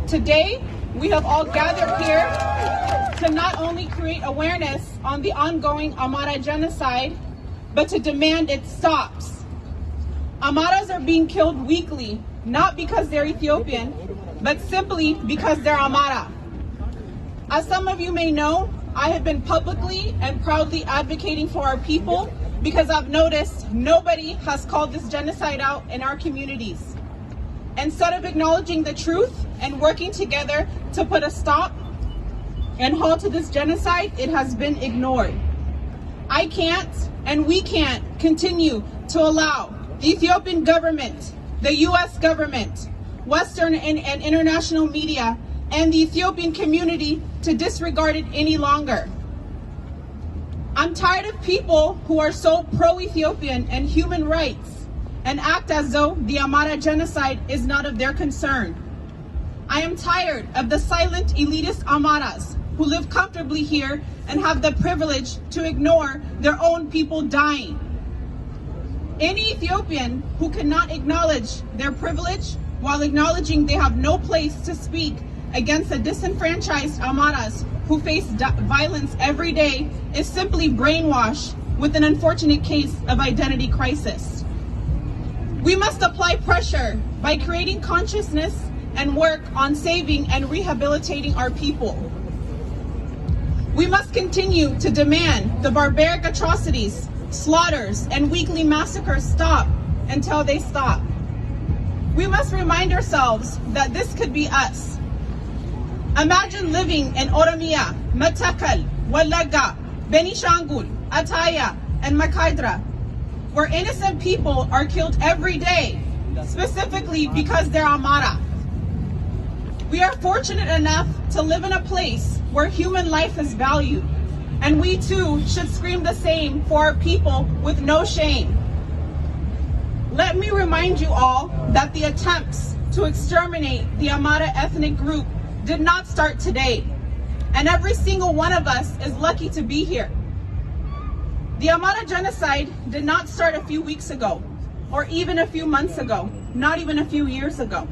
Today, we have all gathered here to not only create awareness on the ongoing Amhara genocide, but to demand it stops. Amharas are being killed weekly, not because they're Ethiopian, but simply because they're Amhara. As some of you may know, I have been publicly and proudly advocating for our people because I've noticed nobody has called this genocide out in our communities. Instead of acknowledging the truth and working together to put a stop and halt to this genocide, it has been ignored. I can't and we can't continue to allow the Ethiopian government, the US government, Western and international media, and the Ethiopian community to disregard it any longer. I'm tired of people who are so pro-Ethiopian and human rights and act as though the Amhara genocide is not of their concern. I am tired of the silent elitist Amharas who live comfortably here and have the privilege to ignore their own people dying. Any Ethiopian who cannot acknowledge their privilege while acknowledging they have no place to speak against the disenfranchised Amharas who face violence every day is simply brainwashed with an unfortunate case of identity crisis. We must apply pressure by creating consciousness and work on saving and rehabilitating our people. We must continue to demand the barbaric atrocities, slaughters, and weekly massacres stop until they stop. We must remind ourselves that this could be us. Imagine living in Oromia, Matakal, Walaga, Benishangul, Ataya, and Makaydra, where innocent people are killed every day, specifically because they're Amhara. We are fortunate enough to live in a place where human life is valued, and we too should scream the same for our people with no shame. Let me remind you all that the attempts to exterminate the Amhara ethnic group did not start today, and every single one of us is lucky to be here. The Amhara genocide did not start a few weeks ago, or even a few months ago, not even a few years ago.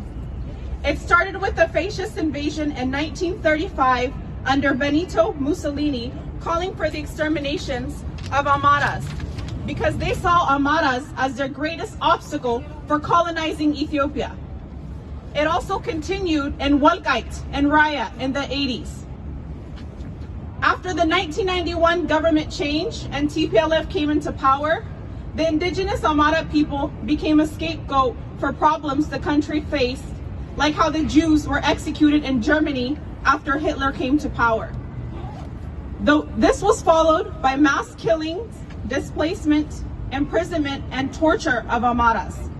It started with the fascist invasion in 1935 under Benito Mussolini, calling for the exterminations of Amharas because they saw Amharas as their greatest obstacle for colonizing Ethiopia. It also continued in Walqait and Raya in the 80s. After the 1991 government change and TPLF came into power, the indigenous Amhara people became a scapegoat for problems the country faced, like how the Jews were executed in Germany after Hitler came to power. Though this was followed by mass killings, displacement, imprisonment, and torture of Amharas.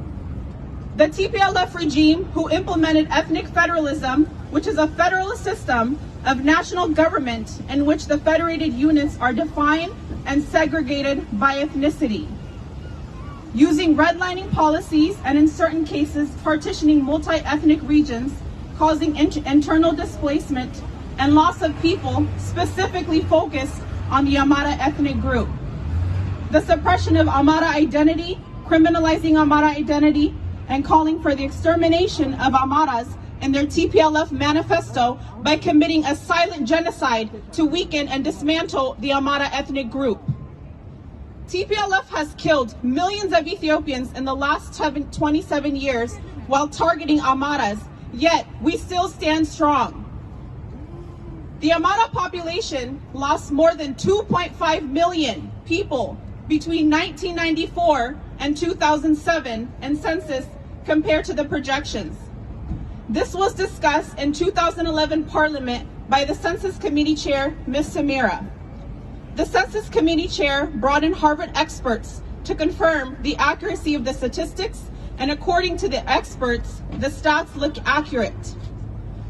The TPLF regime, who implemented ethnic federalism, which is a federalist system of national government in which the federated units are defined and segregated by ethnicity, using redlining policies and in certain cases partitioning multi-ethnic regions, causing internal displacement and loss of people specifically focused on the Amhara ethnic group. The suppression of Amhara identity, criminalizing Amhara identity, and calling for the extermination of Amharas in their TPLF manifesto by committing a silent genocide to weaken and dismantle the Amhara ethnic group. TPLF has killed millions of Ethiopians in the last 27 years while targeting Amharas, yet we still stand strong. The Amhara population lost more than 2.5 million people between 1994 and 2007 in census compared to the projections. This was discussed in 2011 Parliament by the Census Committee Chair, Ms. Samira. The Census Committee Chair brought in Harvard experts to confirm the accuracy of the statistics, and according to the experts, the stats look accurate.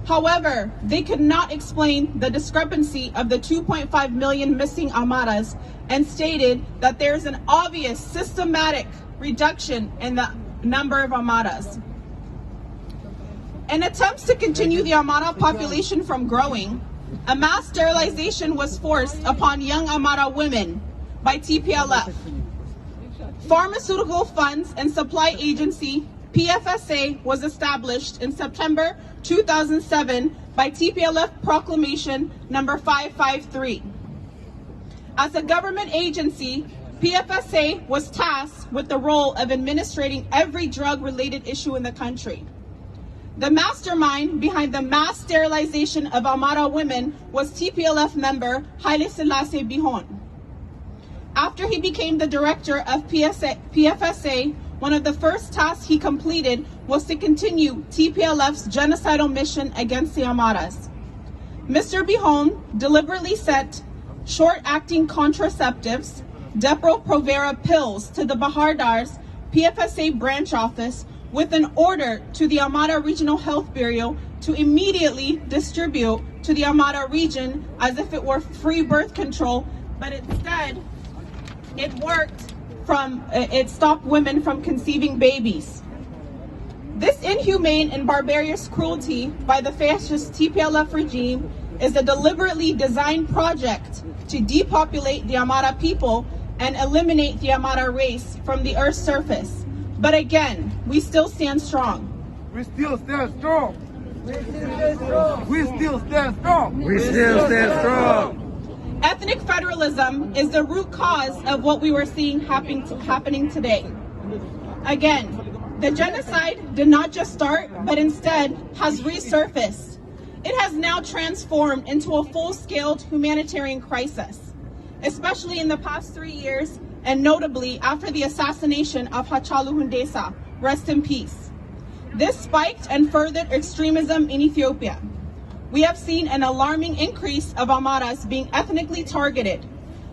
However, they could not explain the discrepancy of the 2.5 million missing Amharas and stated that there is an obvious systematic reduction in the number of Amharas. In attempts to continue the Amhara population from growing, a mass sterilization was forced upon young Amhara women by TPLF. Pharmaceutical Funds and Supply Agency, PFSA, was established in September 2007 by TPLF Proclamation number 553. As a government agency, PFSA was tasked with the role of administrating every drug-related issue in the country. The mastermind behind the mass sterilization of Amhara women was TPLF member Haile Selassie Bihon. After he became the director of PFSA, one of the first tasks he completed was to continue TPLF's genocidal mission against the Amharas. Mr. Bihon deliberately sent short-acting contraceptives, Depo-Provera pills, to the Bahardar's PFSA branch office with an order to the Amhara Regional Health Bureau to immediately distribute to the Amhara region as if it were free birth control, but instead it stopped women from conceiving babies. This inhumane and barbarous cruelty by the fascist TPLF regime is a deliberately designed project to depopulate the Amhara people and eliminate the Amhara race from the earth's surface. But again, we still stand strong. We still stand strong. We still stand strong. We still stand strong. Ethnic federalism is the root cause of what we were seeing happening today. Again, the genocide did not just start, but instead has resurfaced. It has now transformed into a full-scale humanitarian crisis, especially in the past 3 years, and notably after the assassination of Hachalu Hundessa, rest in peace. This spiked and furthered extremism in Ethiopia. We have seen an alarming increase of Amharas being ethnically targeted.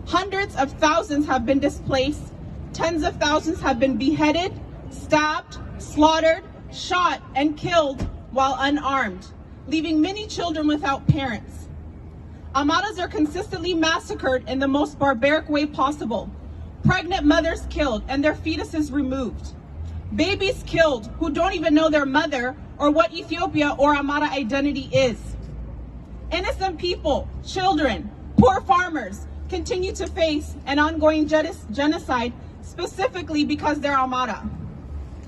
Hundreds of thousands have been displaced, tens of thousands have been beheaded, stabbed, slaughtered, shot, and killed while unarmed, leaving many children without parents. Amharas are consistently massacred in the most barbaric way possible. Pregnant mothers killed and their fetuses removed. Babies killed who don't even know their mother or what Ethiopia or Amhara identity is. Innocent people, children, poor farmers continue to face an ongoing genocide specifically because they're Amhara.